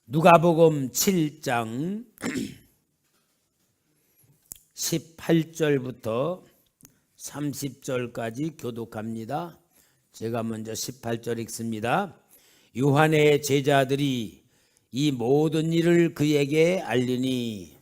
누가복음 7장 18절부터 30절까지 교독합니다. 제가 먼저 18절 읽습니다. 요한의 제자들이 이 모든 일을 그에게 알리니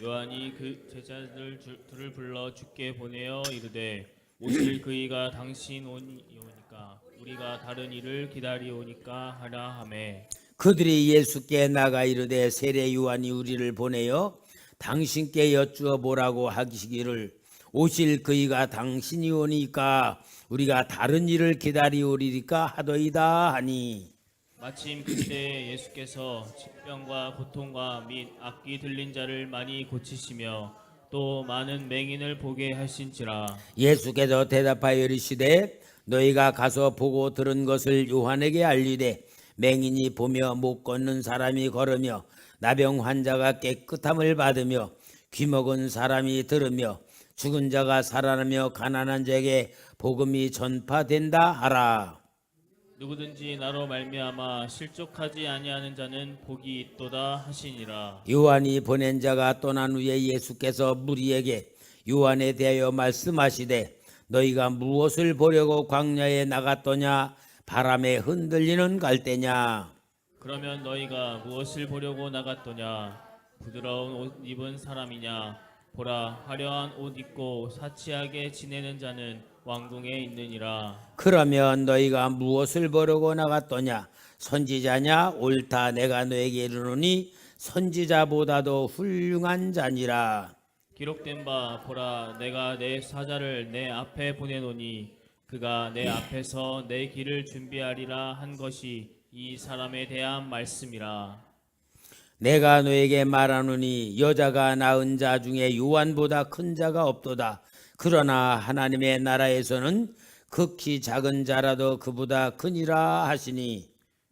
요한이 그 제자들을 불러 주께 보내어 이르되 오실 그이가 당신 오니까 우리가 다른 일을 기다리오니까 하라 하매 그들이 예수께 나가 이르되 세례 요한이 우리를 보내어 당신께 여쭈어 보라고 하시기를 오실 그이가 당신이 오니까 우리가 다른 일을 기다리오리까 하더이다 하니 마침 그때 예수께서 질병과 고통과 및 악기 들린 자를 많이 고치시며 또 많은 맹인을 보게 하신지라. 예수께서 대답하여 이르시되 너희가 가서 보고 들은 것을 요한에게 알리되 맹인이 보며 못 걷는 사람이 걸으며 나병 환자가 깨끗함을 받으며 귀먹은 사람이 들으며 죽은 자가 살아나며 가난한 자에게 복음이 전파된다 하라. 누구든지 나로 말미암아 실족하지 아니하는 자는 복이 있도다 하시니라. 요한이 보낸 자가 떠난 후에 예수께서 무리에게 요한에 대하여 말씀하시되 너희가 무엇을 보려고 광야에 나갔더냐 바람에 흔들리는 갈대냐. 그러면 너희가 무엇을 보려고 나갔더냐? 부드러운 옷 입은 사람이냐? 보라, 화려한 옷 입고 사치하게 지내는 자는 왕궁에 있느니라. 그러면 너희가 무엇을 보려고 나갔더냐 선지자냐. 옳다 내가 너에게 이르노니 선지자보다도 훌륭한 자니라. 기록된 바 보라, 내가 내 사자를 내 앞에 보내노니 그가 내 앞에서 내 길을 준비하리라 한 것이 이 사람에 대한 말씀이라. 내가 너에게 말하노니 여자가 낳은 자 중에 요한보다 큰 자가 없도다. 그러나 하나님의 나라에서는 극히 작은 자라도 그보다 크니라 하시니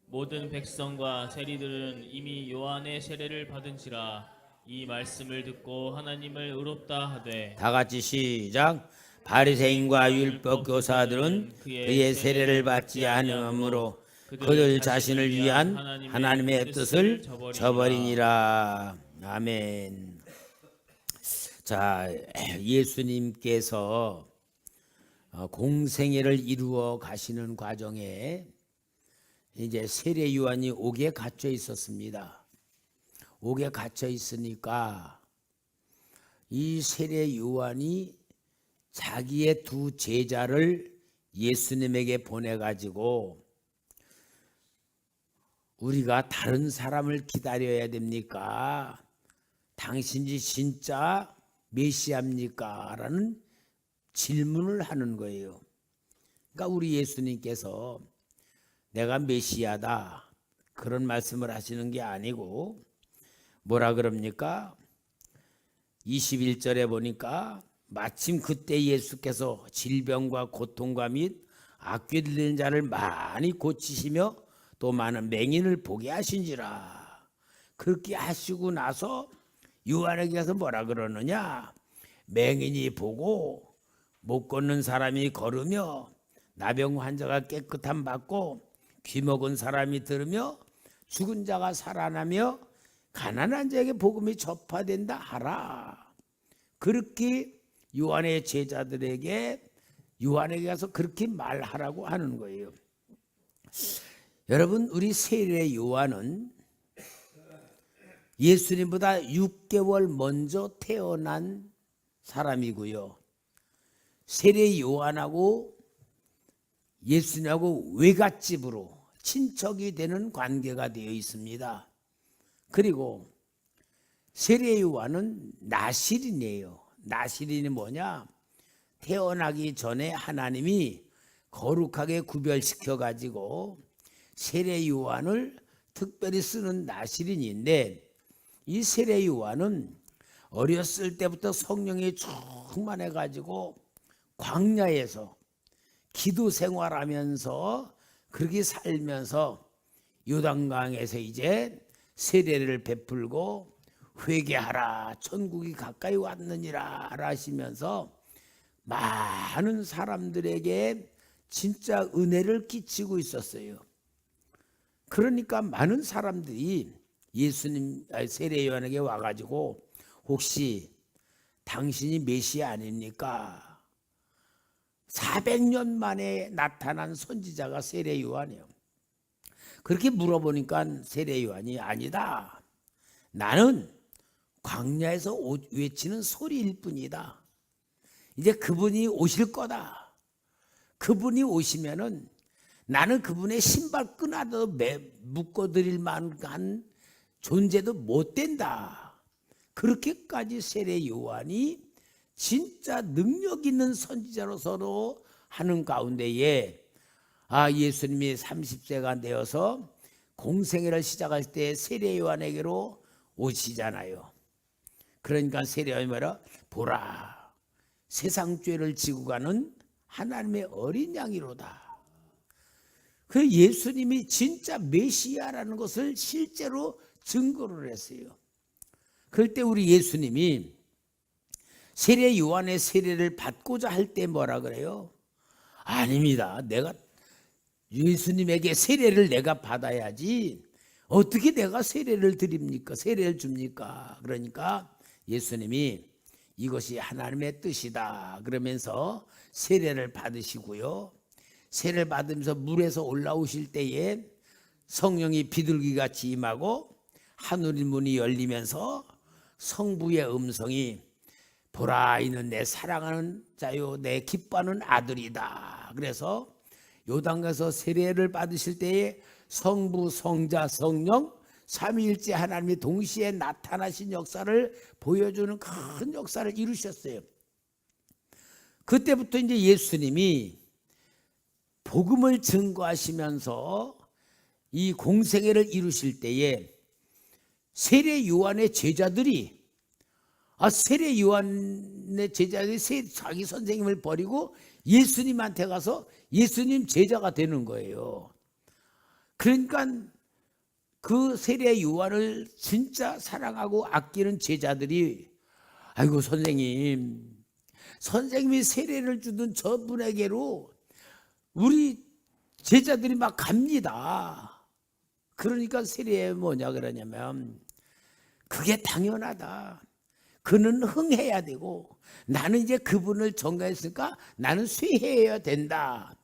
모든 백성과 세리들은 이미 요한의 세례를 받은지라. 이 말씀을 듣고 하나님을 의롭다 하되 다 같이 시작. 바리새인과 율법 교사들은 그의 세례를 받지 않으므로 그들 자신을 위한 하나님의 뜻을 저버리니라. 아멘. 자, 예수님께서 공생애를 이루어 가시는 과정에 이제 세례 요한이 옥에 갇혀 있었습니다. 옥에 갇혀 있으니까 이 세례 요한이 자기의 두 제자를 예수님에게 보내가지고 우리가 다른 사람을 기다려야 됩니까? 당신이 진짜 메시아입니까? 라는 질문을 하는 거예요. 그러니까 우리 예수님께서 내가 메시아다 그런 말씀을 하시는 게 아니고 뭐라 그럽니까? 21절에 보니까 마침 그때 예수께서 질병과 고통과 및 악귀 들리는 자를 많이 고치시며 또 많은 맹인을 보게 하신지라. 그렇게 하시고 나서 요한에게 가서 뭐라 그러느냐? 맹인이 보고 못 걷는 사람이 걸으며 나병 환자가 깨끗함 받고 귀먹은 사람이 들으며 죽은 자가 살아나며 가난한 자에게 복음이 전파된다 하라. 그렇게 요한의 제자들에게 요한에게 가서 그렇게 말하라고 하는 거예요. 여러분, 우리 세례 요한은 예수님보다 6개월 먼저 태어난 사람이고요. 세례 요한하고 예수님하고 외갓집으로 친척이 되는 관계가 되어 있습니다. 그리고 세례 요한은 나실인이에요. 나실인이 뭐냐? 태어나기 전에 하나님이 거룩하게 구별시켜 가지고 세례 요한을 특별히 쓰는 나실인인데 이 세례 요한은 어렸을 때부터 성령이 충만해 가지고 광야에서 기도 생활하면서 그렇게 살면서 요단강에서 이제 세례를 베풀고 회개하라 천국이 가까이 왔느니라 하시면서 많은 사람들에게 진짜 은혜를 끼치고 있었어요. 그러니까 많은 사람들이 세례 요한에게 와가지고 혹시 당신이 메시아 아닙니까? 400년 만에 나타난 선지자가 세례 요한이에요. 그렇게 물어보니까 세례 요한이 아니다. 나는 광야에서 외치는 소리일 뿐이다. 이제 그분이 오실 거다. 그분이 오시면은 나는 그분의 신발끈 하나도 묶어드릴 만한 존재도 못 된다. 그렇게까지 세례 요한이 진짜 능력 있는 선지자로서도 하는 가운데에 예수님이 30세가 되어서 공생애를 시작할 때 세례 요한에게로 오시잖아요. 그러니까 세례 요한이 뭐라? 보라, 세상 죄를 지고 가는 하나님의 어린 양이로다. 그 예수님이 진짜 메시아라는 것을 실제로 증거를 했어요. 그럴 때 우리 예수님이 세례 요한의 세례를 받고자 할 때 뭐라 그래요? 아닙니다. 내가 예수님에게 세례를 내가 받아야지 어떻게 내가 세례를 드립니까? 세례를 줍니까? 그러니까 예수님이 이것이 하나님의 뜻이다 그러면서 세례를 받으시고요. 세례를 받으면서 물에서 올라오실 때에 성령이 비둘기같이 임하고 하늘의 문이 열리면서 성부의 음성이 보라, 이는 내 사랑하는 자요 내 기뻐하는 아들이다. 그래서 요단강에서 세례를 받으실 때에 성부, 성자, 성령 삼위일체 하나님이 동시에 나타나신 역사를 보여주는 큰 역사를 이루셨어요. 그때부터 이제 예수님이 복음을 증거하시면서 이 공생애를 이루실 때에 세례 요한의 제자들이 세례 요한의 제자들이 자기 선생님을 버리고 예수님한테 가서 예수님 제자가 되는 거예요. 그러니까 그 세례 요한을 진짜 사랑하고 아끼는 제자들이 아이고 선생님이 세례를 주던 저분에게로 우리 제자들이 막 갑니다. 그러니까 세례에 뭐냐 그러냐면 그게 당연하다. 그는 흥해야 되고 나는 이제 그분을 전가했으니까 나는 쇠해야 된다.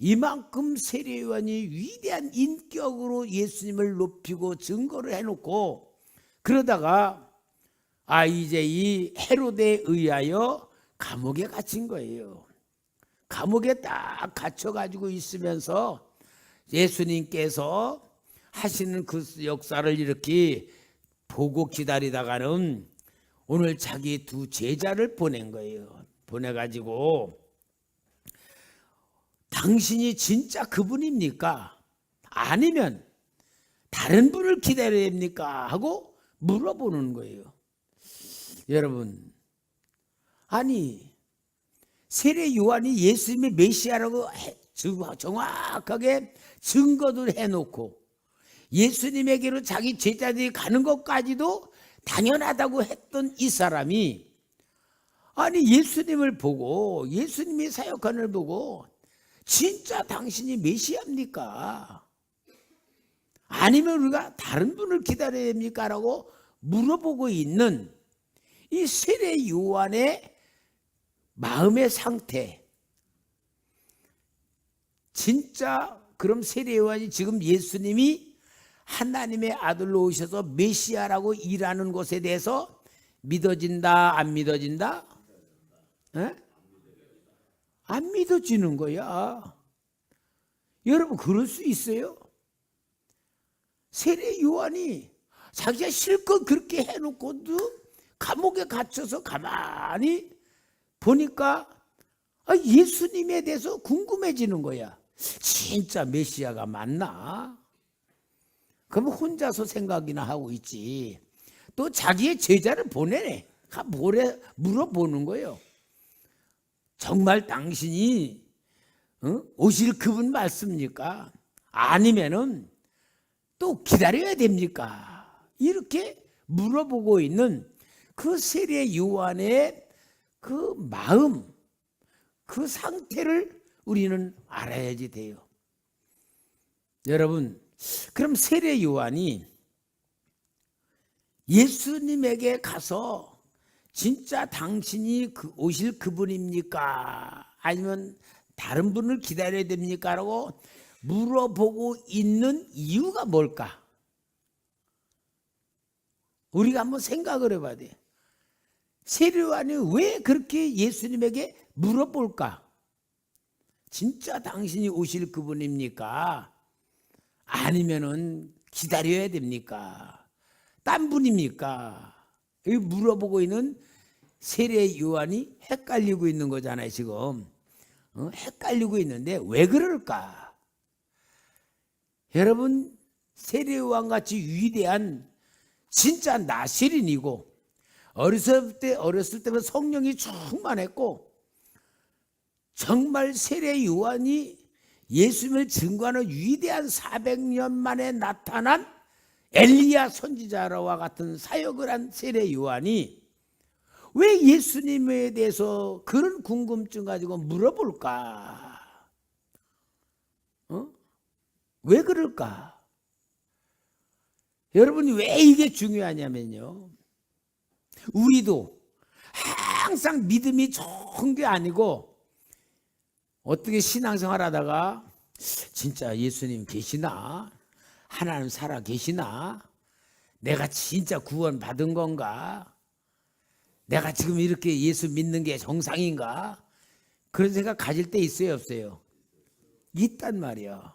이만큼 세례 요한이 위대한 인격으로 예수님을 높이고 증거를 해놓고 그러다가 이제 이 헤로데에 의하여 감옥에 갇힌 거예요. 감옥에 딱 갇혀가지고 있으면서 예수님께서 하시는 그 역사를 이렇게 보고 기다리다가는 오늘 자기 두 제자를 보낸 거예요. 보내가지고 당신이 진짜 그분입니까? 아니면 다른 분을 기다려야 됩니까? 하고 물어보는 거예요. 여러분, 세례 요한이 예수님의 메시아라고 정확하게 증거를 해놓고 예수님에게로 자기 제자들이 가는 것까지도 당연하다고 했던 이 사람이 예수님을 보고 예수님의 사역하는 걸 보고 진짜 당신이 메시아입니까? 아니면 우리가 다른 분을 기다려야 됩니까? 라고 물어보고 있는 이 세례 요한의 마음의 상태. 진짜 그럼 세례 요한이 지금 예수님이 하나님의 아들로 오셔서 메시아라고 일하는 것에 대해서 믿어진다 안 믿어진다? 안 믿어지는 거야. 여러분 그럴 수 있어요? 세례 요한이 자기가 실컷 그렇게 해놓고도 감옥에 갇혀서 가만히 보니까 예수님에 대해서 궁금해지는 거야. 진짜 메시아가 맞나? 그럼 혼자서 생각이나 하고 있지. 또 자기의 제자를 보내네. 물어보는 거예요. 정말 당신이 오실 그분 맞습니까? 아니면은 또 기다려야 됩니까? 이렇게 물어보고 있는 그 세례 요한의 그 마음, 그 상태를 우리는 알아야지 돼요. 여러분, 그럼 세례 요한이 예수님에게 가서 진짜 당신이 오실 그분입니까? 아니면 다른 분을 기다려야 됩니까? 라고 물어보고 있는 이유가 뭘까? 우리가 한번 생각을 해봐야 돼. 세례요한이 왜 그렇게 예수님에게 물어볼까? 진짜 당신이 오실 그분입니까? 아니면은 기다려야 됩니까? 딴 분입니까? 이 물어보고 있는 세례요한이 헷갈리고 있는 거잖아요, 지금. 헷갈리고 있는데 왜 그럴까? 여러분, 세례요한 같이 위대한 진짜 나시린이고 어렸을 때부터 성령이 충만했고 정말 세례요한이 예수님을 증거하는 위대한 400년 만에 나타난 엘리야 선지자와 같은 사역을 한 세례요한이 왜 예수님에 대해서 그런 궁금증 가지고 물어볼까? 왜 그럴까? 여러분이 왜 이게 중요하냐면요, 우리도 항상 믿음이 좋은 게 아니고 어떻게 신앙생활 하다가 진짜 예수님 계시나? 하나님 살아 계시나? 내가 진짜 구원 받은 건가? 내가 지금 이렇게 예수 믿는 게 정상인가? 그런 생각 가질 때 있어요, 없어요? 있단 말이야.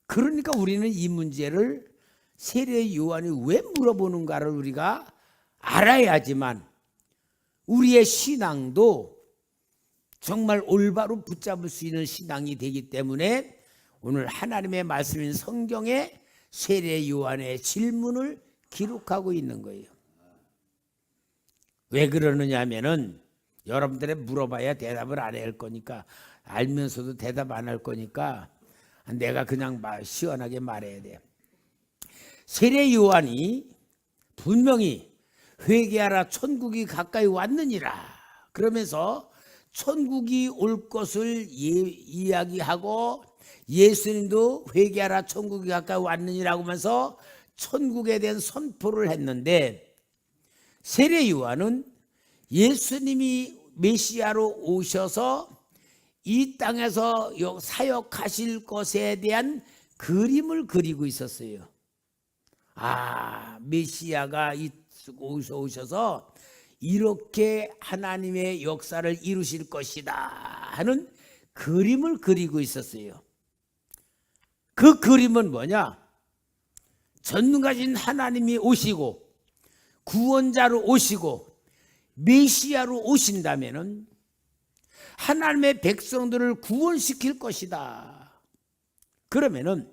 그러니까 우리는 이 문제를 세례 요한이 왜 물어보는가를 우리가 알아야지만 우리의 신앙도 정말 올바로 붙잡을 수 있는 신앙이 되기 때문에 오늘 하나님의 말씀인 성경에 세례 요한의 질문을 기록하고 있는 거예요. 왜 그러느냐 하면은 여러분들이 물어봐야 대답을 안 할 거니까, 알면서도 대답 안 할 거니까 내가 그냥 시원하게 말해야 돼요. 세례 요한이 분명히 회개하라 천국이 가까이 왔느니라 그러면서 천국이 올 것을 이야기하고 예수님도 회개하라 천국이 가까이 왔느니라고 하면서 천국에 대한 선포를 했는데, 세례 요한은 예수님이 메시아로 오셔서 이 땅에서 사역하실 것에 대한 그림을 그리고 있었어요. 메시아가 오셔서 이렇게 하나님의 역사를 이루실 것이다 하는 그림을 그리고 있었어요. 그 그림은 뭐냐? 전능하신 하나님이 오시고 구원자로 오시고 메시아로 오신다면은 하나님의 백성들을 구원시킬 것이다. 그러면은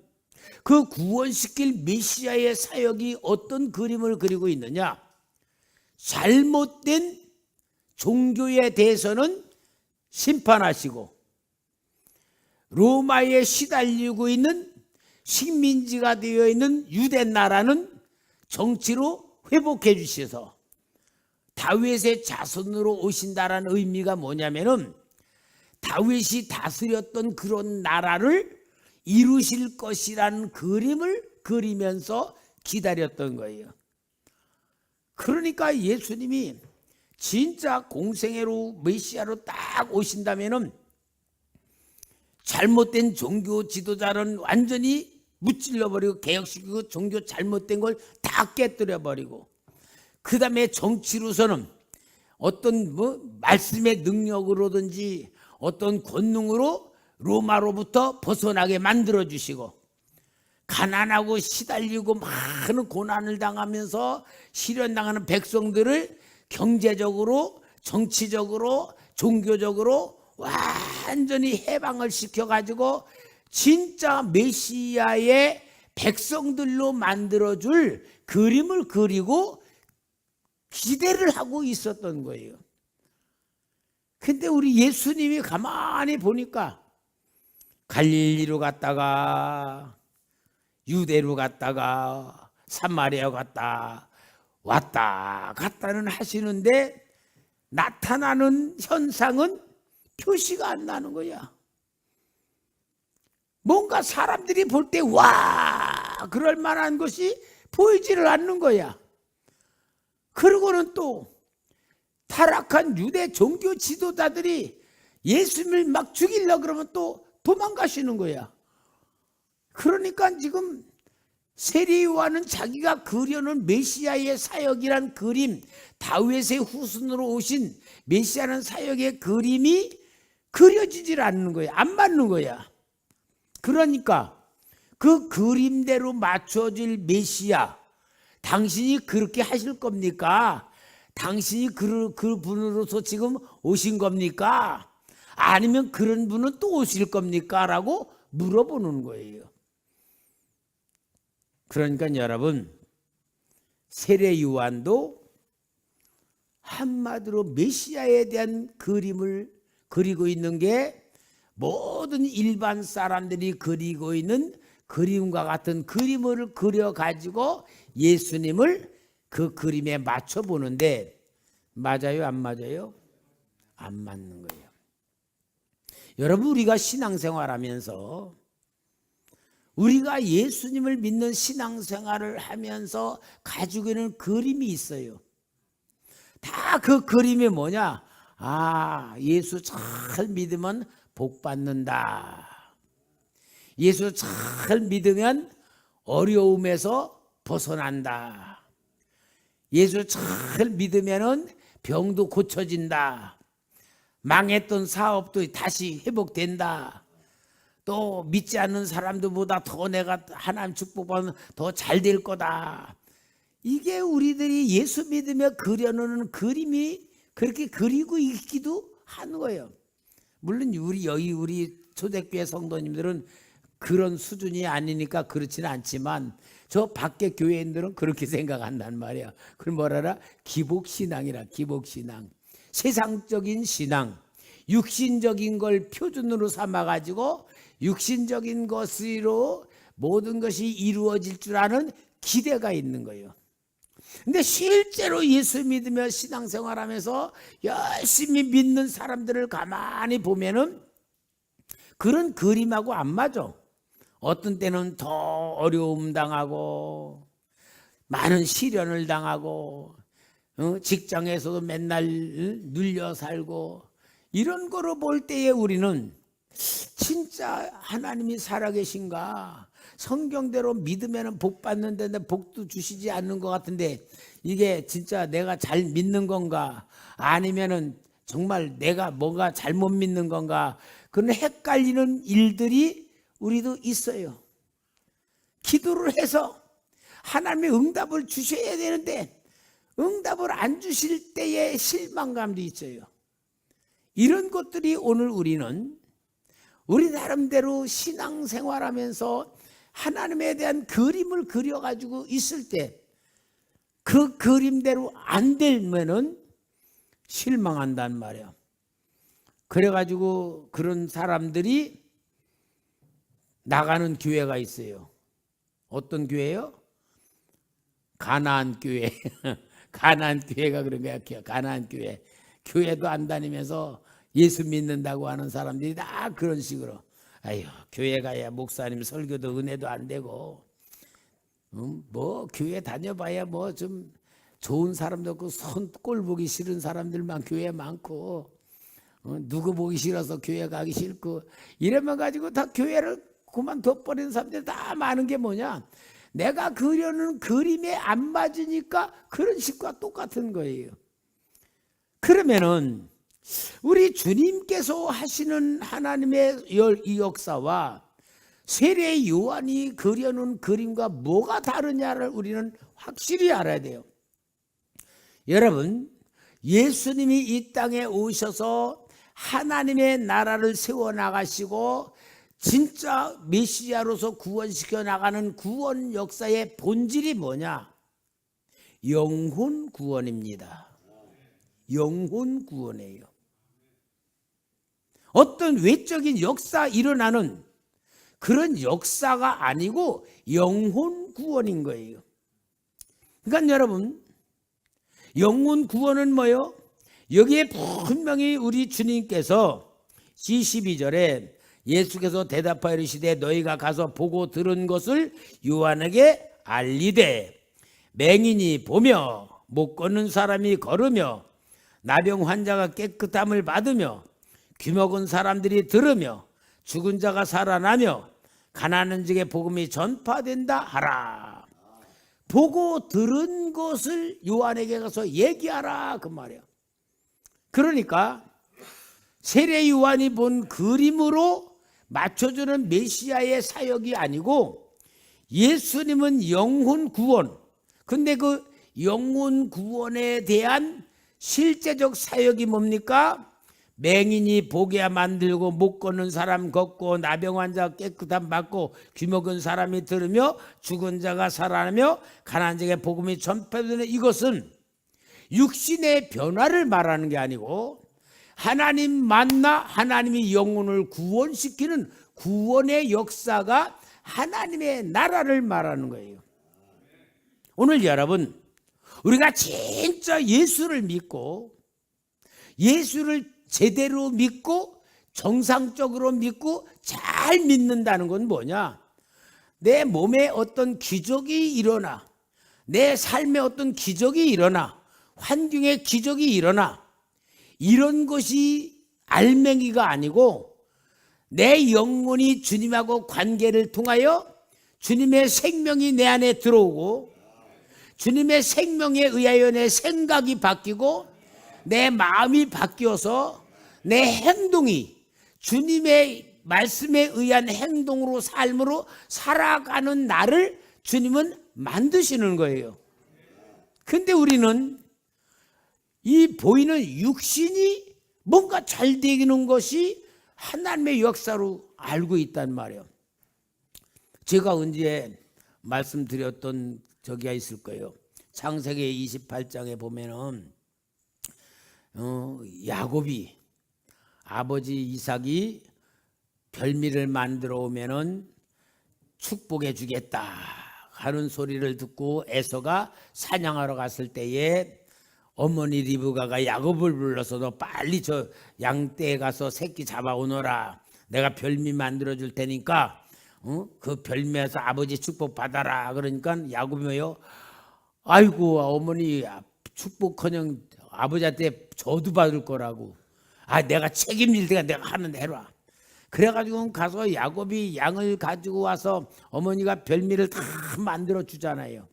그 구원시킬 메시아의 사역이 어떤 그림을 그리고 있느냐? 잘못된 종교에 대해서는 심판하시고 로마에 시달리고 있는 식민지가 되어 있는 유대 나라는 정치로 회복해 주셔서 다윗의 자손으로 오신다라는 의미가 뭐냐면은 다윗이 다스렸던 그런 나라를 이루실 것이라는 그림을 그리면서 기다렸던 거예요. 그러니까 예수님이 진짜 공생애로 메시아로 딱 오신다면은 잘못된 종교 지도자는 완전히 무찔러버리고 개혁시키고 종교 잘못된 걸 다 깨뜨려버리고, 그 다음에 정치로서는 어떤 말씀의 능력으로든지 어떤 권능으로 로마로부터 벗어나게 만들어주시고, 가난하고 시달리고 많은 고난을 당하면서 시련당하는 백성들을 경제적으로 정치적으로 종교적으로 완전히 해방을 시켜가지고 진짜 메시아의 백성들로 만들어줄 그림을 그리고 기대를 하고 있었던 거예요. 근데 우리 예수님이 가만히 보니까 갈릴리로 갔다가 유대로 갔다가 사마리아 갔다 왔다 갔다는 하시는데 나타나는 현상은 표시가 안 나는 거야. 뭔가 사람들이 볼 때 와 그럴 만한 것이 보이지를 않는 거야. 그러고는 또 타락한 유대 종교 지도자들이 예수님을 막 죽이려고 그러면 또 도망가시는 거야. 그러니까 지금 세례요한은 자기가 그려놓은 메시아의 사역이란 그림, 다윗의 후손으로 오신 메시아라는 사역의 그림이 그려지질 않는 거야. 안 맞는 거야. 그러니까 그 그림대로 맞춰질 메시아, 당신이 그렇게 하실 겁니까? 당신이 그 분으로서 지금 오신 겁니까? 아니면 그런 분은 또 오실 겁니까? 라고 물어보는 거예요. 그러니까 여러분, 세례 요한도 한마디로 메시아에 대한 그림을 그리고 있는 게 모든 일반 사람들이 그리고 있는 그림과 같은 그림을 그려가지고 예수님을 그 그림에 맞춰보는데 맞아요? 안 맞아요? 안 맞는 거예요. 여러분, 우리가 신앙생활하면서 우리가 예수님을 믿는 신앙생활을 하면서 가지고 있는 그림이 있어요. 다 그 그림이 뭐냐? 아, 예수 잘 믿으면 복 받는다. 예수 잘 믿으면 어려움에서 벗어난다. 예수 잘 믿으면 병도 고쳐진다. 망했던 사업도 다시 회복된다. 또 믿지 않는 사람들보다 더 내가 하나님 축복받으면 더 잘 될 거다. 이게 우리들이 예수 믿으며 그려놓는 그림이 그렇게 그리고 있기도 하는 거예요. 물론 우리 초대교회 성도님들은 그런 수준이 아니니까 그렇지는 않지만 저 밖에 교회인들은 그렇게 생각한단 말이야. 그걸 뭐라라? 기복신앙이라. 기복신앙. 세상적인 신앙, 육신적인 걸 표준으로 삼아가지고 육신적인 것으로 모든 것이 이루어질 줄 아는 기대가 있는 거예요. 근데 실제로 예수 믿으며 신앙생활하면서 열심히 믿는 사람들을 가만히 보면은 그런 그림하고 안 맞아. 어떤 때는 더 어려움 당하고 많은 시련을 당하고 직장에서도 맨날 눌려 살고 이런 거로 볼 때에 우리는 진짜 하나님이 살아계신가? 성경대로 믿으면 복 받는데 복도 주시지 않는 것 같은데 이게 진짜 내가 잘 믿는 건가? 아니면은 정말 내가 뭔가 잘못 믿는 건가? 그런 헷갈리는 일들이 우리도 있어요. 기도를 해서 하나님의 응답을 주셔야 되는데 응답을 안 주실 때의 실망감도 있어요. 이런 것들이 오늘 우리는 우리 나름대로 신앙생활하면서 하나님에 대한 그림을 그려가지고 있을 때 그 그림대로 안 되면은 실망한단 말이야. 그래가지고 그런 사람들이 나가는 교회가 있어요. 어떤 교회요? 가나안 교회. 가나안 교회가 그런 거야. 가나안 교회. 교회도 안 다니면서 예수 믿는다고 하는 사람들이 다 그런 식으로 아유, 교회 가야 목사님 설교도 은혜도 안 되고 뭐 교회 다녀봐야 뭐 좀 좋은 사람도 없고 손꼴 보기 싫은 사람들만 교회 많고 누구 보기 싫어서 교회 가기 싫고 이러면 가지고 다 교회를 그만둬버리는 사람들 다 많은 게 뭐냐? 내가 그려는 그림에 안 맞으니까 그런 식과 똑같은 거예요. 그러면은 우리 주님께서 하시는 하나님의 이 역사와 세례 요한이 그려놓은 그림과 뭐가 다르냐를 우리는 확실히 알아야 돼요. 여러분, 예수님이 이 땅에 오셔서 하나님의 나라를 세워나가시고 진짜 메시아로서 구원시켜 나가는 구원 역사의 본질이 뭐냐? 영혼 구원입니다. 영혼 구원이에요. 어떤 외적인 역사 일어나는 그런 역사가 아니고 영혼 구원인 거예요. 그러니까 여러분, 영혼 구원은 뭐예요? 여기에 분명히 우리 주님께서 12절에 예수께서 대답하여 이르시되 너희가 가서 보고 들은 것을 요한에게 알리되 맹인이 보며 못 걷는 사람이 걸으며 나병 환자가 깨끗함을 받으며 귀먹은 사람들이 들으며 죽은 자가 살아나며 가난한 적에 복음이 전파된다 하라. 보고 들은 것을 요한에게 가서 얘기하라 그 말이야. 그러니까 세례 요한이 본 그림으로 맞춰주는 메시아의 사역이 아니고 예수님은 영혼 구원, 근데 그 영혼 구원에 대한 실제적 사역이 뭡니까? 맹인이 보게 만들고 못 걷는 사람 걷고 나병 환자 깨끗함 받고 귀먹은 사람이 들으며 죽은 자가 살아나며 가난한 자에게 복음이 전파되는, 이것은 육신의 변화를 말하는 게 아니고 하나님 만나 하나님이 영혼을 구원시키는 구원의 역사가 하나님의 나라를 말하는 거예요. 오늘 여러분, 우리가 진짜 예수를 믿고 예수를 제대로 믿고 정상적으로 믿고 잘 믿는다는 건 뭐냐? 내 몸에 어떤 기적이 일어나, 내 삶에 어떤 기적이 일어나, 환경에 기적이 일어나, 이런 것이 알맹이가 아니고 내 영혼이 주님하고 관계를 통하여 주님의 생명이 내 안에 들어오고 주님의 생명에 의하여 내 생각이 바뀌고 내 마음이 바뀌어서 내 행동이 주님의 말씀에 의한 행동으로 삶으로 살아가는 나를 주님은 만드시는 거예요. 근데 우리는 이 보이는 육신이 뭔가 잘 되는 것이 하나님의 역사로 알고 있단 말이에요. 제가 언제 말씀드렸던 저기가 있을 거예요. 창세기 28장에 보면은 야곱이 아버지 이삭이 별미를 만들어 오면은 축복해 주겠다 하는 소리를 듣고 에서가 사냥하러 갔을 때에 어머니 리브가가 야곱을 불러서 너 빨리 저 양떼에 가서 새끼 잡아오너라. 내가 별미 만들어 줄 테니까 그 별미에서 아버지 축복 받아라. 그러니까 야곱이 뭐요? 아이고 어머니 축복커녕 아버지한테 저도 받을 거라고. 아 내가 책임질 테니까 내가 하는 대로. 그래가지고 가서 야곱이 양을 가지고 와서 어머니가 별미를 다 만들어 주잖아요.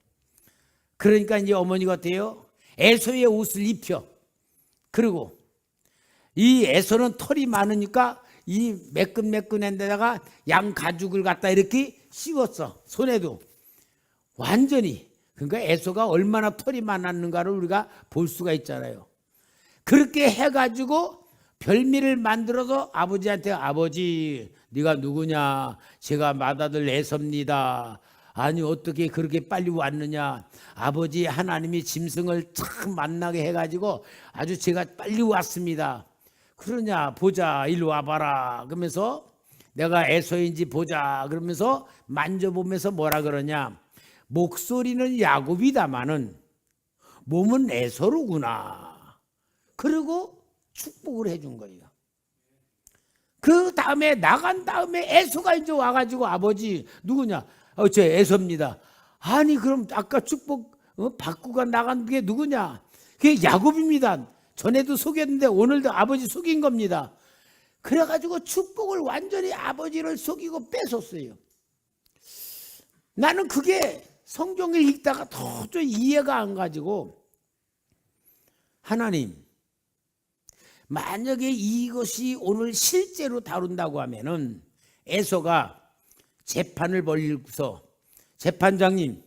그러니까 이제 어머니가 어때요? 에서의 옷을 입혀. 그리고 이 에서는 털이 많으니까 이 매끈매끈한 데다가 양 가죽을 갖다 이렇게 씌웠어. 손에도 완전히. 그러니까 에서가 얼마나 털이 많았는가를 우리가 볼 수가 있잖아요. 그렇게 해가지고 별미를 만들어서 아버지한테 아버지 네가 누구냐? 제가 맏아들 에서입니다. 아니 어떻게 그렇게 빨리 왔느냐? 아버지 하나님이 짐승을 참 만나게 해가지고 아주 제가 빨리 왔습니다. 그러냐 보자 일로 와봐라. 그러면서 내가 에서인지 보자. 그러면서 만져보면서 뭐라 그러냐? 목소리는 야곱이다마는 몸은 에서로구나. 그리고 축복을 해준 거예요. 그 다음에 나간 다음에 에서가 이제 와가지고 아버지 누구냐? 저 에서입니다. 아니 그럼 아까 축복 받고 나간 게 누구냐? 그게 야곱입니다. 전에도 속였는데 오늘도 아버지 속인 겁니다. 그래가지고 축복을 완전히 아버지를 속이고 뺏었어요. 나는 그게 성경을 읽다가 도저히 이해가 안 가지고 하나님 만약에 이것이 오늘 실제로 다룬다고 하면은 에서가 재판을 벌이고서 재판장님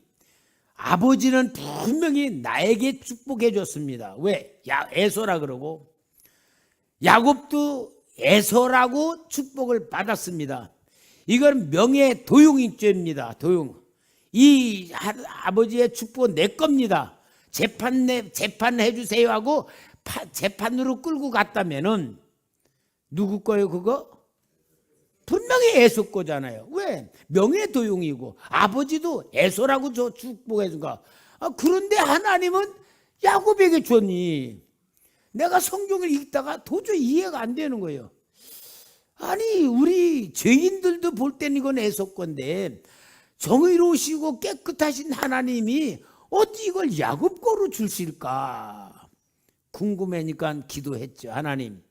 아버지는 분명히 나에게 축복해 줬습니다. 왜? 에서라 그러고 야곱도 에서라고 축복을 받았습니다. 이건 명예 도용죄입니다. 도용. 이 아버지의 축복은 내 겁니다. 재판해 주세요 하고 재판으로 끌고 갔다면은 누구 거예요 그거? 분명히 에서 거잖아요. 왜? 명예도용이고 아버지도 에서라고 저 축복해 준 거. 그런데 하나님은 야곱에게 줬니? 내가 성경을 읽다가 도저히 이해가 안 되는 거예요. 아니 우리 죄인들도 볼 때는 이건 에서 건데 정의로우시고 깨끗하신 하나님이 어디 이걸 야곱거로 주실까 궁금하니까 기도했죠. 하나님,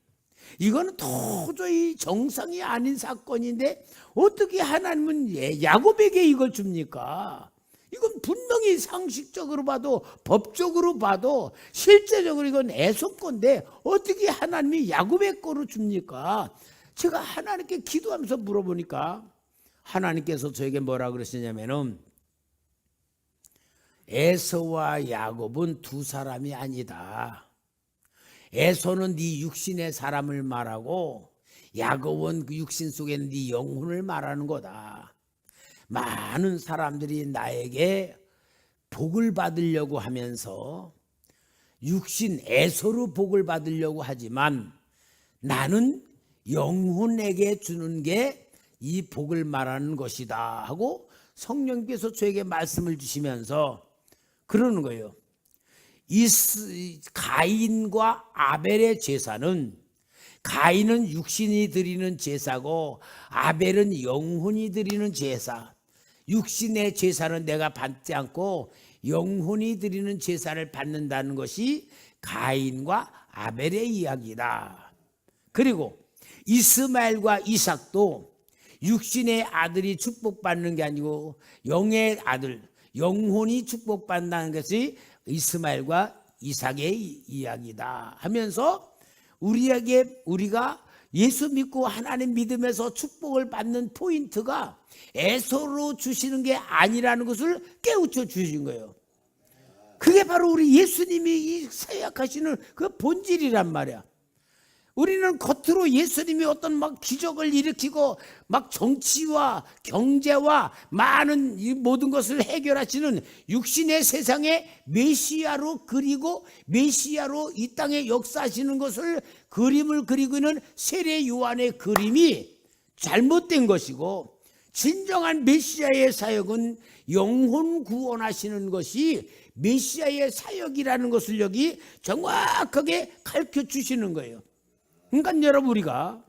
이거는 도저히 정상이 아닌 사건인데 어떻게 하나님은 야곱에게 이걸 줍니까? 이건 분명히 상식적으로 봐도 법적으로 봐도 실제적으로 이건 에서 건데 어떻게 하나님이 야곱의 거로 줍니까? 제가 하나님께 기도하면서 물어보니까 하나님께서 저에게 뭐라 그러시냐면은 에서와 야곱은 두 사람이 아니다. 에서는 네 육신의 사람을 말하고 야곱은 그 육신 속에는 네 영혼을 말하는 거다. 많은 사람들이 나에게 복을 받으려고 하면서 육신 에서로 복을 받으려고 하지만 나는 영혼에게 주는 게 이 복을 말하는 것이다 하고 성령께서 저에게 말씀을 주시면서 그러는 거예요. 가인과 아벨의 제사는 가인은 육신이 드리는 제사고 아벨은 영혼이 드리는 제사. 육신의 제사는 내가 받지 않고 영혼이 드리는 제사를 받는다는 것이 가인과 아벨의 이야기다. 그리고 이스마엘과 이삭도 육신의 아들이 축복받는 게 아니고 영의 아들, 영혼이 축복받는다는 것이 이스마엘과 이삭의 이야기다 하면서 우리가 예수 믿고 하나님 믿음에서 축복을 받는 포인트가 에서로 주시는 게 아니라는 것을 깨우쳐 주신 거예요. 그게 바로 우리 예수님이 이 사역하시는 그 본질이란 말이야. 우리는 겉으로 예수님이 어떤 막 기적을 일으키고 막 정치와 경제와 많은 이 모든 것을 해결하시는 육신의 세상의 메시아로 그리고 메시아로 이 땅에 역사하시는 것을 그림을 그리고 있는 세례 요한의 그림이 잘못된 것이고 진정한 메시아의 사역은 영혼 구원하시는 것이 메시아의 사역이라는 것을 여기 정확하게 가르쳐 주시는 거예요. 그러니까 여러분 우리가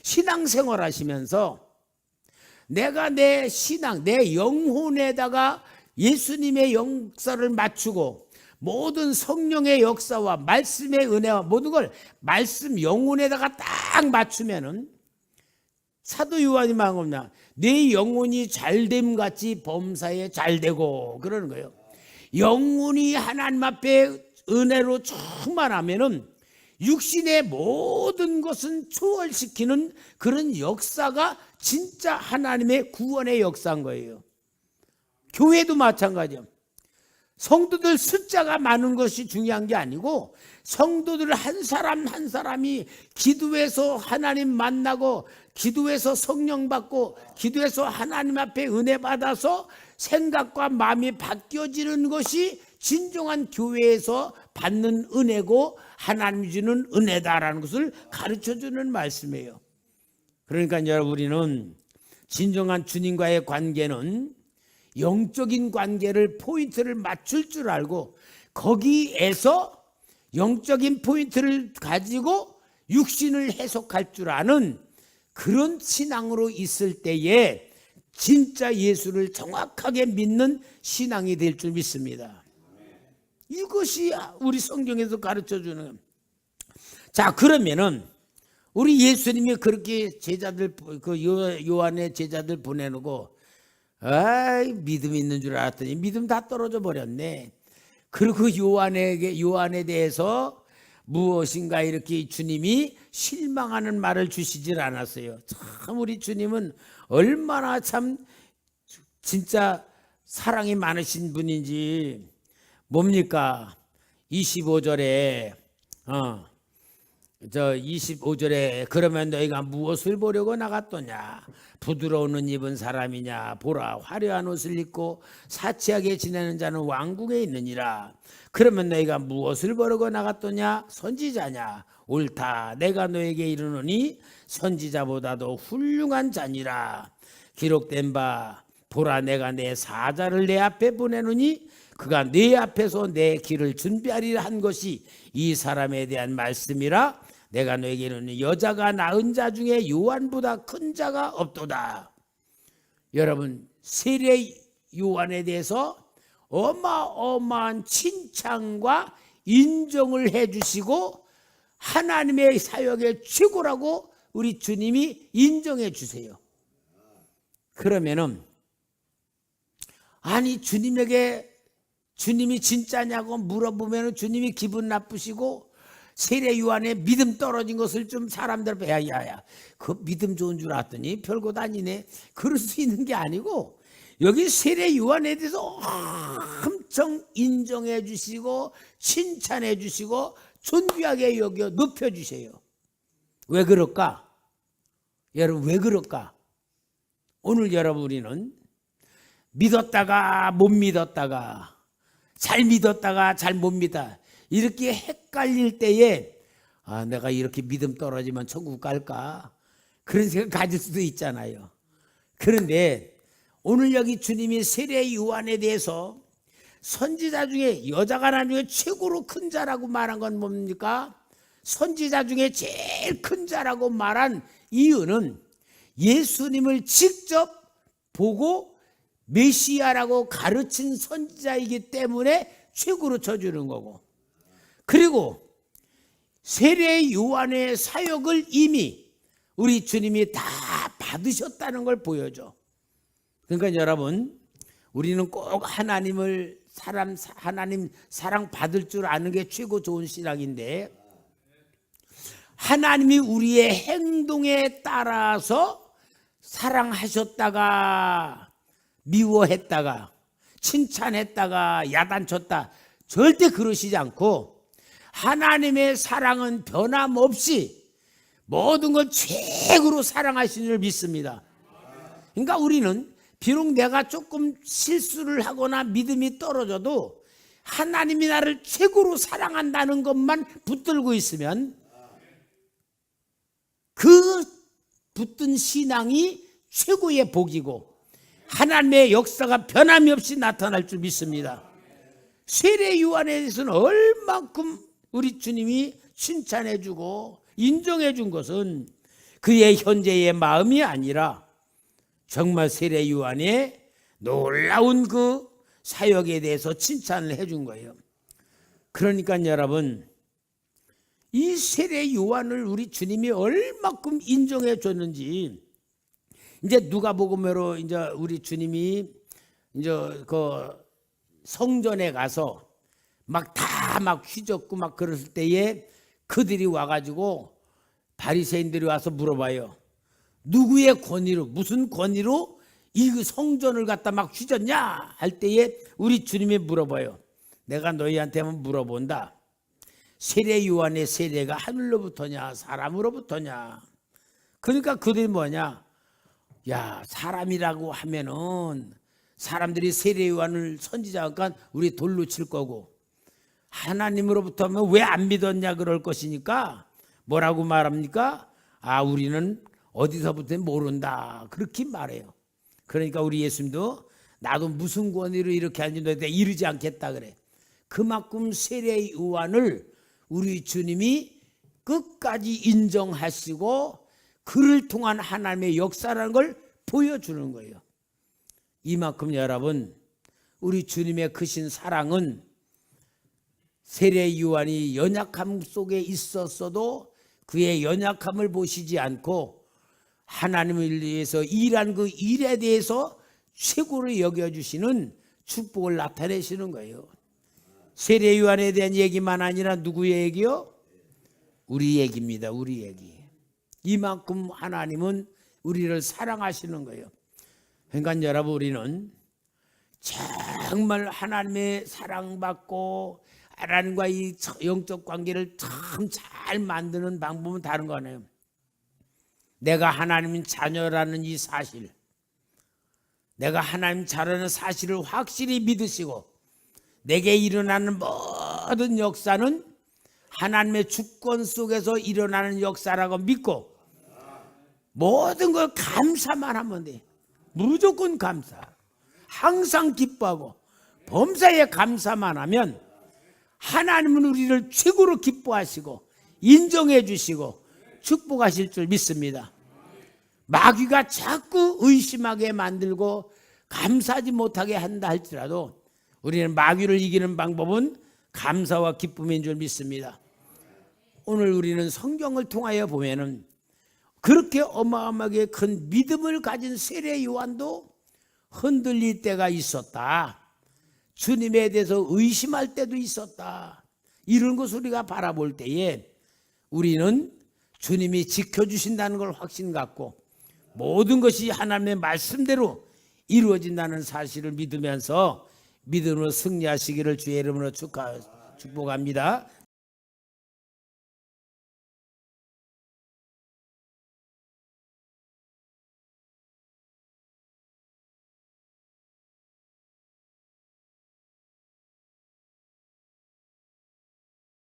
신앙생활 하시면서 내가 내 신앙, 내 영혼에다가 예수님의 역사를 맞추고 모든 성령의 역사와 말씀의 은혜와 모든 걸 말씀 영혼에다가 딱 맞추면은 사도 요한이 말합니다. 내 영혼이 잘됨 같이 범사에 잘되고 그러는 거예요. 영혼이 하나님 앞에 은혜로 충만하면은 육신의 모든 것은 초월시키는 그런 역사가 진짜 하나님의 구원의 역사인 거예요. 교회도 마찬가지예요. 성도들 숫자가 많은 것이 중요한 게 아니고 성도들 한 사람 한 사람이 기도해서 하나님 만나고 기도해서 성령 받고 기도해서 하나님 앞에 은혜 받아서 생각과 마음이 바뀌어지는 것이 진정한 교회에서 받는 은혜고 하나님이 주는 은혜다라는 것을 가르쳐주는 말씀이에요. 그러니까 여러분 우리는 진정한 주님과의 관계는 영적인 관계를 포인트를 맞출 줄 알고 거기에서 영적인 포인트를 가지고 육신을 해석할 줄 아는 그런 신앙으로 있을 때에 진짜 예수를 정확하게 믿는 신앙이 될 줄 믿습니다. 이것이 우리 성경에서 가르쳐주는. 자, 그러면은 우리 예수님이 그렇게 제자들 그 요한의 제자들 보내놓고 믿음 있는 줄 알았더니 믿음 다 떨어져 버렸네. 그리고 요한에 대해서 무엇인가 이렇게 주님이 실망하는 말을 주시질 않았어요. 참 우리 주님은 얼마나 참 진짜 사랑이 많으신 분인지. 뭡니까? 25절에 25절에 그러면 너희가 무엇을 보려고 나갔더냐? 부드러운 옷 입은 사람이냐? 보라, 화려한 옷을 입고 사치하게 지내는 자는 왕궁에 있느니라. 그러면 너희가 무엇을 보려고 나갔더냐? 선지자냐? 옳다. 내가 너에게 이르노니 선지자보다도 훌륭한 자니라. 기록된 바 보라, 내가 내 사자를 내 앞에 보내노니 그가 내 앞에서 내 길을 준비하리라 한 것이 이 사람에 대한 말씀이라. 내가 너에게 이르노니 여자가 낳은 자 중에 요한보다 큰 자가 없도다. 여러분 세례 요한에 대해서 어마어마한 칭찬과 인정을 해주시고 하나님의 사역의 최고라고 우리 주님이 인정해 주세요. 그러면은 아니 주님에게 주님이 진짜냐고 물어보면 주님이 기분 나쁘시고 세례 요한의 믿음 떨어진 것을 좀 사람들 야야야 그 믿음 좋은 줄 알았더니 별것 아니네. 그럴 수 있는 게 아니고 여기 세례 요한에 대해서 엄청 인정해 주시고 칭찬해 주시고 존귀하게 여겨 높여 주세요. 왜 그럴까? 여러분 왜 그럴까? 오늘 여러분 우리는 믿었다가 못 믿었다가 잘 믿었다가 잘 못 믿어 이렇게 헷갈릴 때에 아 내가 이렇게 믿음 떨어지면 천국 갈까? 그런 생각 가질 수도 있잖아요. 그런데 오늘 여기 주님이 세례 요한에 대해서 선지자 중에 여자가 난 중에 최고로 큰 자라고 말한 건 뭡니까? 선지자 중에 제일 큰 자라고 말한 이유는 예수님을 직접 보고 메시아라고 가르친 선지자이기 때문에 최고로 쳐주는 거고, 그리고 세례 요한의 사역을 이미 우리 주님이 다 받으셨다는 걸 보여줘. 그러니까 여러분 우리는 꼭 하나님 사랑 받을 줄 아는 게 최고 좋은 신앙인데, 하나님이 우리의 행동에 따라서 사랑하셨다가 미워했다가 칭찬했다가 야단쳤다 절대 그러시지 않고 하나님의 사랑은 변함없이 모든 걸 최고로 사랑하시는 줄 믿습니다. 그러니까 우리는 비록 내가 조금 실수를 하거나 믿음이 떨어져도 하나님이 나를 최고로 사랑한다는 것만 붙들고 있으면 그 붙든 신앙이 최고의 복이고 하나님의 역사가 변함이 없이 나타날 줄 믿습니다. 세례 요한에 대해서는 얼만큼 우리 주님이 칭찬해 주고 인정해 준 것은 그의 현재의 마음이 아니라 정말 세례 요한의 놀라운 그 사역에 대해서 칭찬을 해 준 거예요. 그러니까 여러분 이 세례 요한을 우리 주님이 얼마큼 인정해 줬는지 이제 누가복음으로 이제 우리 주님이 이제 그 성전에 가서 막 다 막 휘젓고 막 그랬을 때에 그들이 와가지고 바리새인들이 와서 물어봐요. 누구의 권위로 무슨 권위로 이 성전을 갖다 막 휘젓냐 할 때에 우리 주님이 물어봐요. 내가 너희한테 한번 물어본다. 세례 요한의 세례가 하늘로부터냐 사람으로부터냐? 그러니까 그들이 뭐냐? 야 사람이라고 하면은 사람들이 세례 요한을 선지자니까 우리 돌로 칠 거고 하나님으로부터 하면 왜 안 믿었냐 그럴 것이니까 뭐라고 말합니까? 아 우리는 어디서부터 모른다 그렇게 말해요. 그러니까 우리 예수님도 나도 무슨 권위로 이렇게 하는지 너희들 이르지 않겠다 그래. 그만큼 세례 요한을 우리 주님이 끝까지 인정하시고 그를 통한 하나님의 역사라는 걸 보여주는 거예요. 이만큼 여러분 우리 주님의 크신 사랑은 세례 요한이 연약함 속에 있었어도 그의 연약함을 보시지 않고 하나님을 위해서 일한 그 일에 대해서 최고로 여겨주시는 축복을 나타내시는 거예요. 세례 요한에 대한 얘기만 아니라 누구의 얘기요? 우리 얘기입니다. 우리 얘기. 이만큼 하나님은 우리를 사랑하시는 거예요. 그러니까 여러분 우리는 정말 하나님의 사랑받고 하나님과 이 영적 관계를 참 잘 만드는 방법은 다른 거 아니에요. 내가 하나님 자녀라는 이 사실, 내가 하나님 자녀라는 사실을 확실히 믿으시고 내게 일어나는 모든 역사는 하나님의 주권 속에서 일어나는 역사라고 믿고 모든 걸 감사만 하면 돼. 무조건 감사. 항상 기뻐하고 범사에 감사만 하면 하나님은 우리를 최고로 기뻐하시고 인정해 주시고 축복하실 줄 믿습니다. 마귀가 자꾸 의심하게 만들고 감사하지 못하게 한다 할지라도 우리는 마귀를 이기는 방법은 감사와 기쁨인 줄 믿습니다. 오늘 우리는 성경을 통하여 보면은 그렇게 어마어마하게 큰 믿음을 가진 세례 요한도 흔들릴 때가 있었다. 주님에 대해서 의심할 때도 있었다. 이런 것을 우리가 바라볼 때에 우리는 주님이 지켜주신다는 걸 확신 갖고 모든 것이 하나님의 말씀대로 이루어진다는 사실을 믿으면서 믿음으로 승리하시기를 주의 이름으로 축복합니다.